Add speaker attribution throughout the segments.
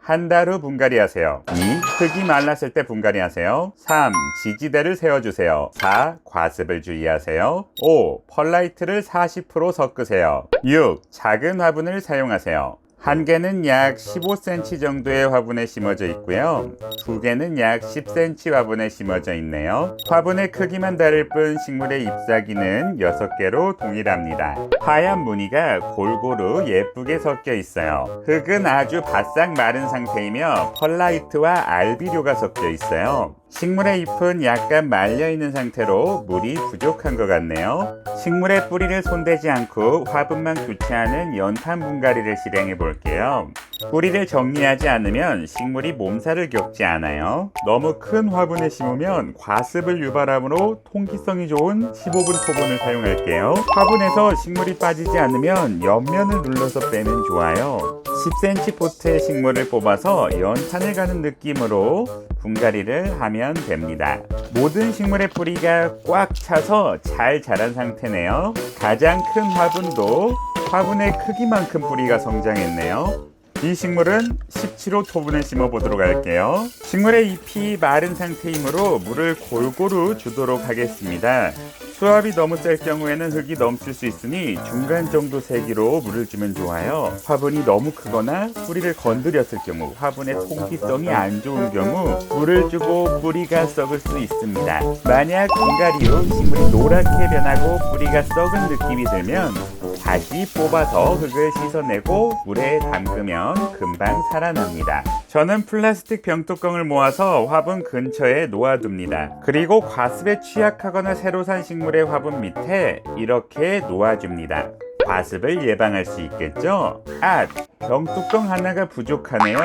Speaker 1: 한 달 후 분갈이하세요. 2. 흙이 말랐을 때 분갈이하세요. 3. 지지대를 세워주세요. 4. 과습을 주의하세요. 5. 펄라이트를 40% 섞으세요. 6. 작은 화분을 사용하세요. 한 개는 약 15cm 정도의 화분에 심어져 있고요. 두 개는 약 10cm 화분에 심어져 있네요. 화분의 크기만 다를 뿐 식물의 잎사귀는 6개로 동일합니다. 하얀 무늬가 골고루 예쁘게 섞여 있어요. 흙은 아주 바싹 마른 상태이며 펄라이트와 알비료가 섞여 있어요. 식물의 잎은 약간 말려있는 상태로 물이 부족한 것 같네요. 식물의 뿌리를 손대지 않고 화분만 교체하는 연탄 분갈이를 실행해 볼게요. 뿌리를 정리하지 않으면 식물이 몸살을 겪지 않아요. 너무 큰 화분에 심으면 과습을 유발하므로 통기성이 좋은 15분 토분을 사용할게요. 화분에서 식물이 빠지지 않으면 옆면을 눌러서 빼면 좋아요. 10cm 포트의 식물을 뽑아서 연탄을 가는 느낌으로 분갈이를 하면 됩니다. 모든 식물의 뿌리가 꽉 차서 잘 자란 상태네요. 가장 큰 화분도 화분의 크기만큼 뿌리가 성장했네요. 이 식물은 17호 토분에 심어 보도록 할게요. 식물의 잎이 마른 상태이므로 물을 골고루 주도록 하겠습니다. 수압이 너무 셀 경우에는 흙이 넘칠 수 있으니 중간 정도 세기로 물을 주면 좋아요. 화분이 너무 크거나 뿌리를 건드렸을 경우, 화분의 통기성이 안 좋은 경우 물을 주고 뿌리가 썩을 수 있습니다. 만약 분갈이 후 식물이 노랗게 변하고 뿌리가 썩은 느낌이 들면 다시 뽑아서 흙을 씻어내고 물에 담그면 금방 살아납니다. 저는 플라스틱 병뚜껑을 모아서 화분 근처에 놓아둡니다. 그리고 과습에 취약하거나 새로 산 식물의 화분 밑에 이렇게 놓아줍니다. 과습을 예방할 수 있겠죠? 병뚜껑 하나가 부족하네요.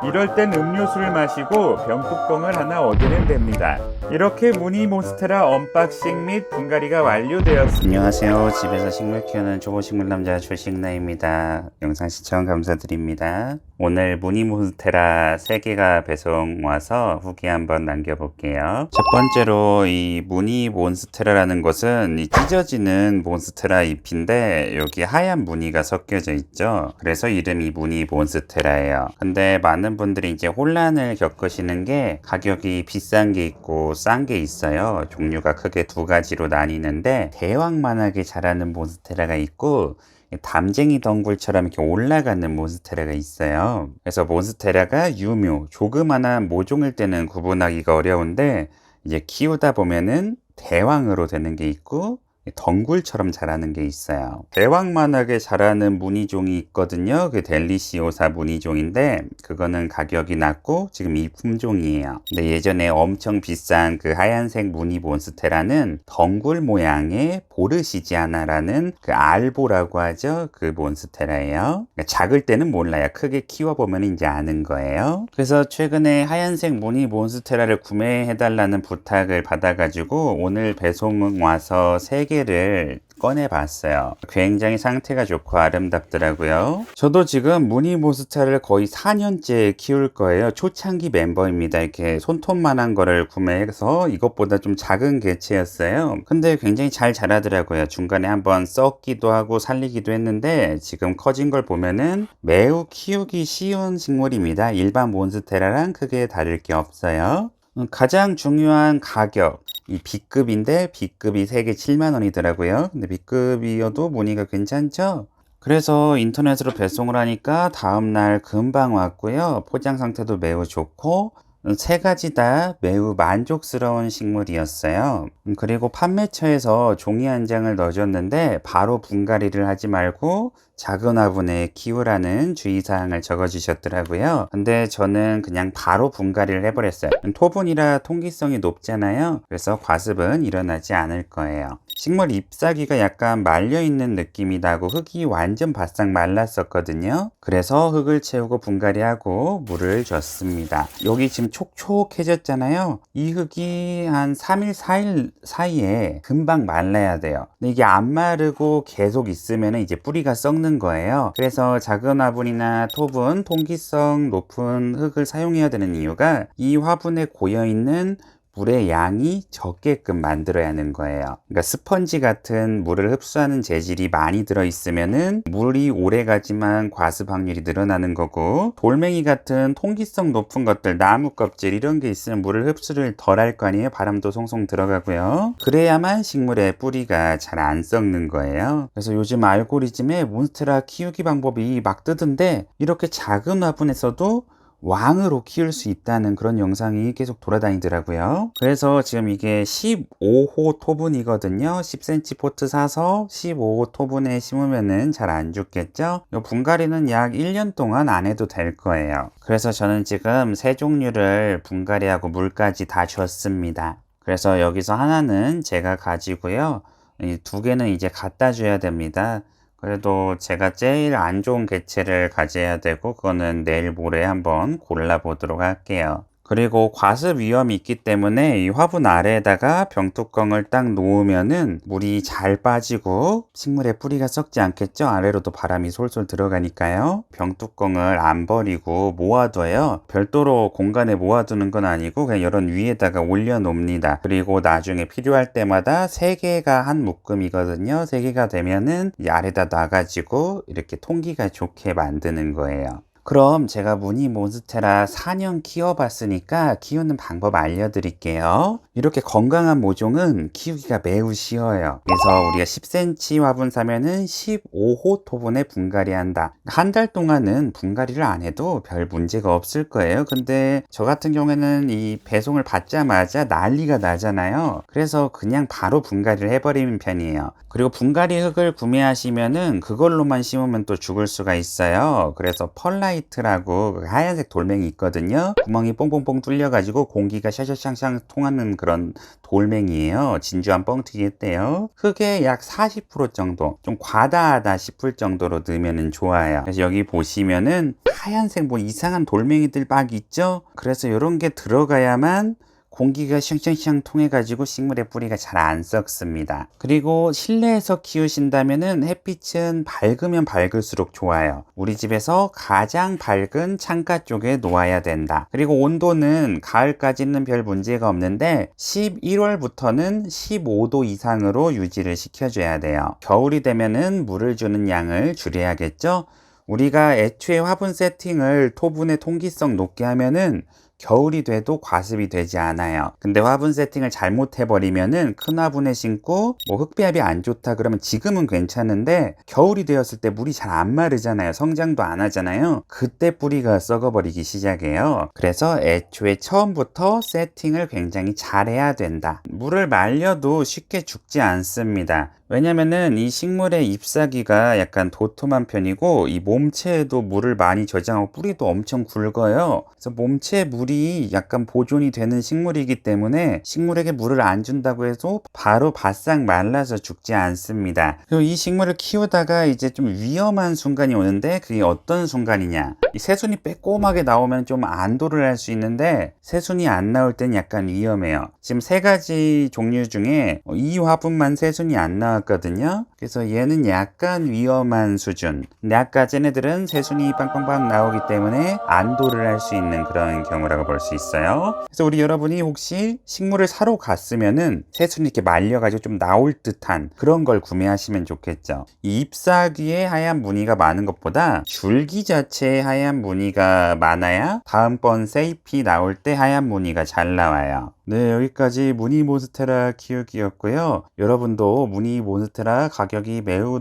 Speaker 1: 이럴 땐 음료수를 마시고 병뚜껑을 하나 얻으면 됩니다. 이렇게 무늬 몬스테라 언박싱 및 분갈이가 완료되었습니다.
Speaker 2: 안녕하세요. 집에서 식물 키우는 초보식물 남자 조식나입니다. 영상 시청 감사드립니다. 오늘 무늬 몬스테라 3개가 배송 와서 후기 한번 남겨볼게요. 첫 번째로 이 무늬 몬스테라라는 것은 이 찢어지는 몬스테라 잎인데 여기 하얀 무늬가 섞여져 있죠. 그래서 이름이 무늬 몬스테라예요. 근데 많은 분들이 이제 혼란을 겪으시는 게 가격이 비싼 게 있고 싼 게 있어요. 종류가 크게 두 가지로 나뉘는데 대왕만하게 자라는 몬스테라가 있고 담쟁이 덩굴처럼 이렇게 올라가는 몬스테라가 있어요. 그래서 몬스테라가 유묘, 조그만한 모종일 때는 구분하기가 어려운데 이제 키우다 보면은 대왕으로 되는 게 있고 덩굴처럼 자라는 게 있어요. 대왕만하게 자라는 무늬종이 있거든요. 그 델리시오사 무늬종인데 그거는 가격이 낮고 지금 이 품종이에요. 근데 예전에 엄청 비싼 그 하얀색 무늬 몬스테라는 덩굴 모양의 보르시지아나라는 그 알보라고 하죠. 그 몬스테라예요. 그러니까 작을 때는 몰라요. 크게 키워보면 이제 아는 거예요. 그래서 최근에 하얀색 무늬 몬스테라를 구매해달라는 부탁을 받아가지고 오늘 배송 와서 3개를 꺼내봤어요. 굉장히 상태가 좋고 아름답더라고요. 저도 지금 무늬 몬스테라를 거의 4년째 키울 거예요. 초창기 멤버입니다. 이렇게 손톱만한 거를 구매해서 이것보다 좀 작은 개체였어요. 근데 굉장히 잘 자라더라고요. 중간에 한번 썩기도 하고 살리기도 했는데 지금 커진 걸 보면은 매우 키우기 쉬운 식물입니다. 일반 몬스테라랑 크게 다를 게 없어요. 가장 중요한 가격, 이 B급인데 B급이 3개 7만원이더라고요. 근데 B급이어도 무늬가 괜찮죠? 그래서 인터넷으로 배송을 하니까 다음날 금방 왔고요. 포장 상태도 매우 좋고 3가지 다 매우 만족스러운 식물이었어요. 그리고 판매처에서 종이 한 장을 넣어줬는데 바로 분갈이를 하지 말고 작은 화분에 키우라는 주의사항을 적어주셨더라고요. 근데 저는 그냥 바로 분갈이를 해버렸어요. 토분이라 통기성이 높잖아요. 그래서 과습은 일어나지 않을 거예요. 식물 잎사귀가 약간 말려있는 느낌이 나고 흙이 완전 바싹 말랐었거든요. 그래서 흙을 채우고 분갈이하고 물을 줬습니다. 여기 지금 촉촉해졌잖아요. 이 흙이 한 3일, 4일 사이에 금방 말라야 돼요. 근데 이게 안 마르고 계속 있으면 이제 뿌리가 썩는 거예요. 그래서 작은 화분이나 토분, 통기성 높은 흙을 사용해야 되는 이유가 이 화분에 고여있는 물의 양이 적게끔 만들어야 하는 거예요. 그러니까 스펀지 같은 물을 흡수하는 재질이 많이 들어있으면은 물이 오래 가지만 과습 확률이 늘어나는 거고, 돌멩이 같은 통기성 높은 것들, 나무 껍질 이런 게 있으면 물을 흡수를 덜 할 거 아니에요. 바람도 송송 들어가고요. 그래야만 식물의 뿌리가 잘 안 썩는 거예요. 그래서 요즘 알고리즘에 몬스테라 키우기 방법이 막 뜨던데, 이렇게 작은 화분에서도 왕으로 키울 수 있다는 그런 영상이 계속 돌아다니더라고요. 그래서 지금 이게 15호 토분이거든요. 10cm 포트 사서 15호 토분에 심으면은 잘 안 죽겠죠? 이 분갈이는 약 1년 동안 안 해도 될 거예요. 그래서 저는 지금 세 종류를 분갈이하고 물까지 다 줬습니다. 그래서 여기서 하나는 제가 가지고요. 이 두 개는 이제 갖다 줘야 됩니다. 그래도 제가 제일 안 좋은 개체를 가져야 되고, 그거는 내일 모레 한번 골라보도록 할게요. 그리고 과습 위험이 있기 때문에 이 화분 아래에다가 병뚜껑을 딱 놓으면은 물이 잘 빠지고 식물의 뿌리가 썩지 않겠죠? 아래로도 바람이 솔솔 들어가니까요. 병뚜껑을 안 버리고 모아둬요. 별도로 공간에 모아두는 건 아니고 그냥 이런 위에다가 올려놓습니다. 그리고 나중에 필요할 때마다 3개가 한 묶음이거든요. 3개가 되면은 이 아래다 놔가지고 이렇게 통기가 좋게 만드는 거예요. 그럼 제가 무늬 몬스테라 4년 키워봤으니까 키우는 방법 알려드릴게요. 이렇게 건강한 모종은 키우기가 매우 쉬워요. 그래서 우리가 10cm 화분 사면은 15호 토분에 분갈이 한다. 한 달 동안은 분갈이를 안 해도 별 문제가 없을 거예요. 근데 저 같은 경우에는 이 배송을 받자마자 난리가 나잖아요. 그래서 그냥 바로 분갈이를 해버리는 편이에요. 그리고 분갈이 흙을 구매하시면은 그걸로만 심으면 또 죽을 수가 있어요. 그래서 펄라이트라고 하얀색 돌멩이 있거든요. 구멍이 뽕뽕뽕 뚫려가지고 공기가 샤샤샹샹 통하는 그런 돌멩이에요. 진주 한 뻥 튀겠대요. 흙의 약 40% 정도, 좀 과다하다 싶을 정도로 넣으면 좋아요. 그래서 여기 보시면은 하얀색 뭐 이상한 돌멩이들 막 있죠? 그래서 이런 게 들어가야만 공기가 샹샹샹 통해가지고 식물의 뿌리가 잘 안 썩습니다. 그리고 실내에서 키우신다면은 햇빛은 밝으면 밝을수록 좋아요. 우리 집에서 가장 밝은 창가 쪽에 놓아야 된다. 그리고 온도는 가을까지는 별 문제가 없는데 11월부터는 15도 이상으로 유지를 시켜줘야 돼요. 겨울이 되면은 물을 주는 양을 줄여야겠죠? 우리가 애초에 화분 세팅을 토분의 통기성 높게 하면은 겨울이 돼도 과습이 되지 않아요. 근데 화분 세팅을 잘못해버리면은 큰 화분에 심고 뭐 흙배합이 안 좋다 그러면 지금은 괜찮은데 겨울이 되었을 때 물이 잘 안 마르잖아요. 성장도 안 하잖아요. 그때 뿌리가 썩어버리기 시작해요. 그래서 애초에 처음부터 세팅을 굉장히 잘해야 된다. 물을 말려도 쉽게 죽지 않습니다. 왜냐면은 이 식물의 잎사귀가 약간 도톰한 편이고 이 몸체에도 물을 많이 저장하고 뿌리도 엄청 굵어요. 그래서 몸체에 물이 약간 보존이 되는 식물이기 때문에 식물에게 물을 안 준다고 해서 바로 바싹 말라서 죽지 않습니다. 그리고 이 식물을 키우다가 이제 좀 위험한 순간이 오는데 그게 어떤 순간이냐, 이 새순이 빼꼼하게 나오면 좀 안도를 할 수 있는데 새순이 안 나올 땐 약간 위험해요. 지금 3가지 종류 중에 이 화분만 새순이 안 나왔거든요. 그래서 얘는 약간 위험한 수준. 근데 아까 쟤네들은 새순이 빵빵빵 나오기 때문에 안도를 할 수 있는 그런 경우라고 볼 수 있어요. 그래서 우리 여러분이 혹시 식물을 사러 갔으면은 새순이 이렇게 말려가지고 좀 나올 듯한 그런 걸 구매하시면 좋겠죠. 이 잎사귀에 하얀 무늬가 많은 것보다 줄기 자체에 하얀 무늬가 많아야 다음번 세잎이 나올 때 하얀 무늬가 잘 나와요. 네, 여기까지 무늬 몬스테라 키우기였고요. 여러분도 무늬 몬스테라 가격이 매우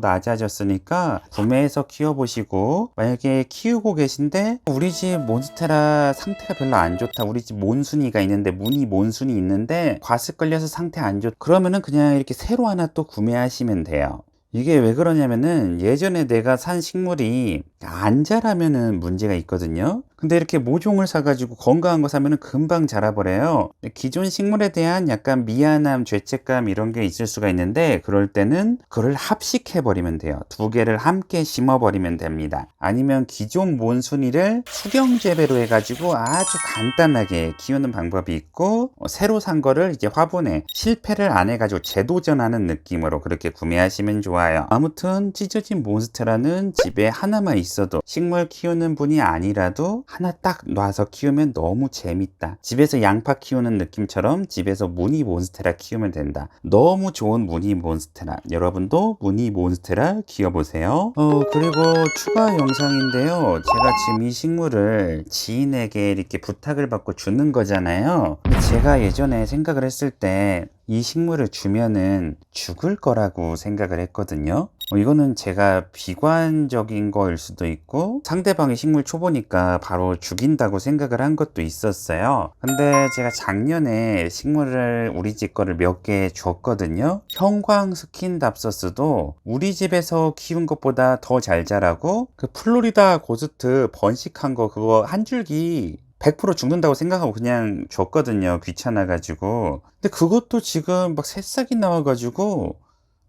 Speaker 2: 낮아졌으니까 구매해서 키워보시고, 만약에 키우고 계신데 우리 집 몬스테라 상태가 별로 안 좋다, 우리 집 몬순이가 있는데 무늬 몬순이 있는데 과습 걸려서 상태 안 좋다, 그러면은 그냥 이렇게 새로 하나 또 구매하시면 돼요. 이게 왜 그러냐면은 예전에 내가 산 식물이 안 자라면은 문제가 있거든요. 근데 이렇게 모종을 사가지고 건강한 거 사면은 금방 자라버려요. 기존 식물에 대한 약간 미안함, 죄책감 이런 게 있을 수가 있는데 그럴 때는 그걸 합식해버리면 돼요. 2개를 함께 심어버리면 됩니다. 아니면 기존 몬순이를 수경재배로 해가지고 아주 간단하게 키우는 방법이 있고, 새로 산 거를 이제 화분에 실패를 안 해가지고 재도전하는 느낌으로 그렇게 구매하시면 좋아요. 아무튼 찢어진 몬스테라는 집에 하나만 있어도, 식물 키우는 분이 아니라도 하나 딱 놔서 키우면 너무 재밌다. 집에서 양파 키우는 느낌처럼 집에서 무늬 몬스테라 키우면 된다. 너무 좋은 무늬 몬스테라. 여러분도 무늬 몬스테라 키워보세요. 그리고 추가 영상인데요. 제가 지금 이 식물을 지인에게 이렇게 부탁을 받고 주는 거잖아요. 근데 제가 예전에 생각을 했을 때 이 식물을 주면은 죽을 거라고 생각을 했거든요. 이거는 제가 비관적인 거일 수도 있고 상대방이 식물 초보니까 바로 죽인다고 생각을 한 것도 있었어요. 근데 제가 작년에 식물을 우리 집 거를 몇 개 줬거든요. 형광 스킨답서스도 우리 집에서 키운 것보다 더 잘 자라고 그 플로리다 고스트 번식한 거 그거 한 줄기 100% 죽는다고 생각하고 그냥 줬거든요. 귀찮아가지고. 근데 그것도 지금 막 새싹이 나와가지고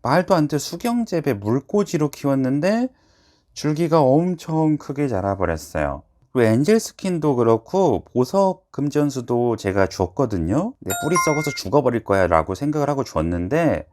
Speaker 2: 말도 안 돼 수경재배 물꽂이로 키웠는데 줄기가 엄청 크게 자라버렸어요. 그리고 엔젤 스킨도 그렇고 보석 금전수도 제가 줬거든요. 내 뿌리 썩어서 죽어버릴 거야 라고 생각을 하고 줬는데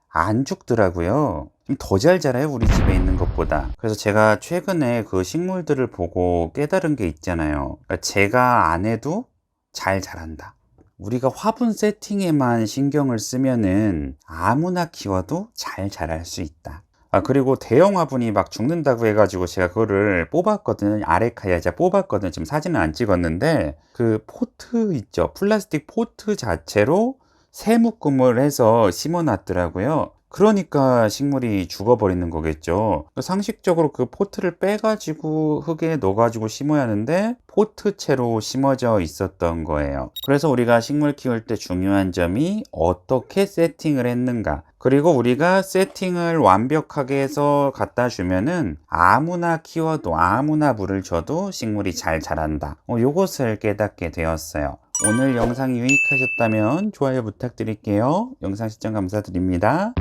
Speaker 2: 안 죽더라고요. 좀 더 잘 자라요 우리 집에 있는 것보다. 그래서 제가 최근에 그 식물들을 보고 깨달은 게 있잖아요. 그러니까 제가 안 해도 잘 자란다. 우리가 화분 세팅에만 신경을 쓰면은 아무나 키워도 잘 자랄 수 있다. 그리고 대형 화분이 막 죽는다고 해가지고 제가 그거를 뽑았거든요. 아레카야자 뽑았거든요. 지금 사진은 안 찍었는데 그 포트 있죠. 플라스틱 포트 자체로 새 묶음을 해서 심어 놨더라고요. 그러니까 식물이 죽어버리는 거겠죠. 상식적으로 그 포트를 빼가지고 흙에 넣어가지고 심어야 하는데 포트채로 심어져 있었던 거예요. 그래서 우리가 식물 키울 때 중요한 점이 어떻게 세팅을 했는가. 그리고 우리가 세팅을 완벽하게 해서 갖다 주면은 아무나 키워도 아무나 물을 줘도 식물이 잘 자란다. 요것을 깨닫게 되었어요. 오늘 영상이 유익하셨다면 좋아요 부탁드릴게요. 영상 시청 감사드립니다.